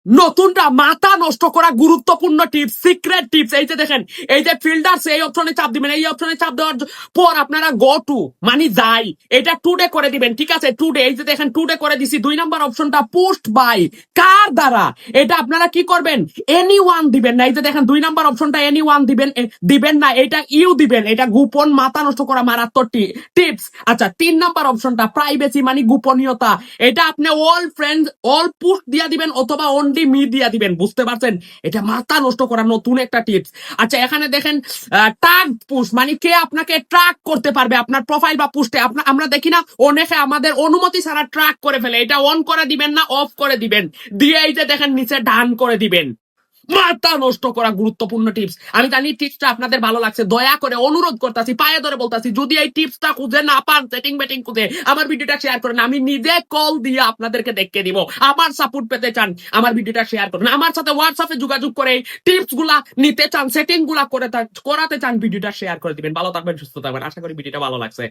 নতুনটা মাথা নষ্ট করা গুরুত্বপূর্ণ টিপস, সিক্রেট টিপস। এই যে দেখেন, এই যে ফিল্টার্স, এই অপশনে চাপ দিবেন। এই অপশনে চাপ দেওয়ার পর আপনারা গো টু মানে যাই, এটা টুডে করে দিবেন। ঠিক আছে, টুডে, এই যে দেখেন টুডে করে দিছি। 2 নম্বর অপশনটা পোস্ট বাই, কার দ্বারা, এটা আপনারা কি করবেন, এনি ওয়ান দিবেন না। এই যে দেখেন 2 নম্বর অপশনটা এনি ওয়ান দিবেন না, এটা ইউ দিবেন। এটা গোপন, মাথা নষ্ট করা মারাত্মক টিপস। আচ্ছা, 3 নম্বর অপশনটা প্রাইভেসি মানে গোপনীয়তা, এটা আপনি অল ফ্রেন্ডস অল পোস্ট দিয়া দিবেন অথবা অনলি মি দিয়া দিবেন। বুঝতে পারছেন, এটা মাথা নষ্ট করা নতুন একটা টিপস। আচ্ছা, এখানে দেখেন ট্যাগ পোস্ট মানে কে আপনাকে ট্র্যাক করতে পারবে আপনার প্রোফাইল বা পোস্টে। আমরা দেখি না অনেকে আমাদের অনুমতি ছাড়া ট্র্যাক করে ফেলে, এটা অন করে দিবেন না অফ করে দিবেন, দিয়ে এই যে দেখেন নিচে ডান করে দিবেন। মাথা নষ্ট করা গুরুত্বপূর্ণ টিপস। আমি জানি টিপসটা আপনাদের ভালো লাগছে, দয়া করে অনুরোধ করতেছি, পায়ে ধরে বলতাছি, যদি এই টিপসটা খুঁজে না পান, সেটিং বেটিং খুঁজে আমার ভিডিওটা শেয়ার করেন। আমি নিজে কল দিয়ে আপনাদেরকে দেখে দিব। আমার সাপোর্ট পেতে চান, আমার ভিডিওটা শেয়ার করেন। আমার সাথে হোয়াটসঅ্যাপে যোগাযোগ করে টিপস গুলা নিতে চান, সেটিং গুলা করাতে চান, ভিডিওটা শেয়ার করে দিবেন। ভালো থাকবেন, সুস্থ থাকবেন। আশা করি ভিডিওটা ভালো লাগছে।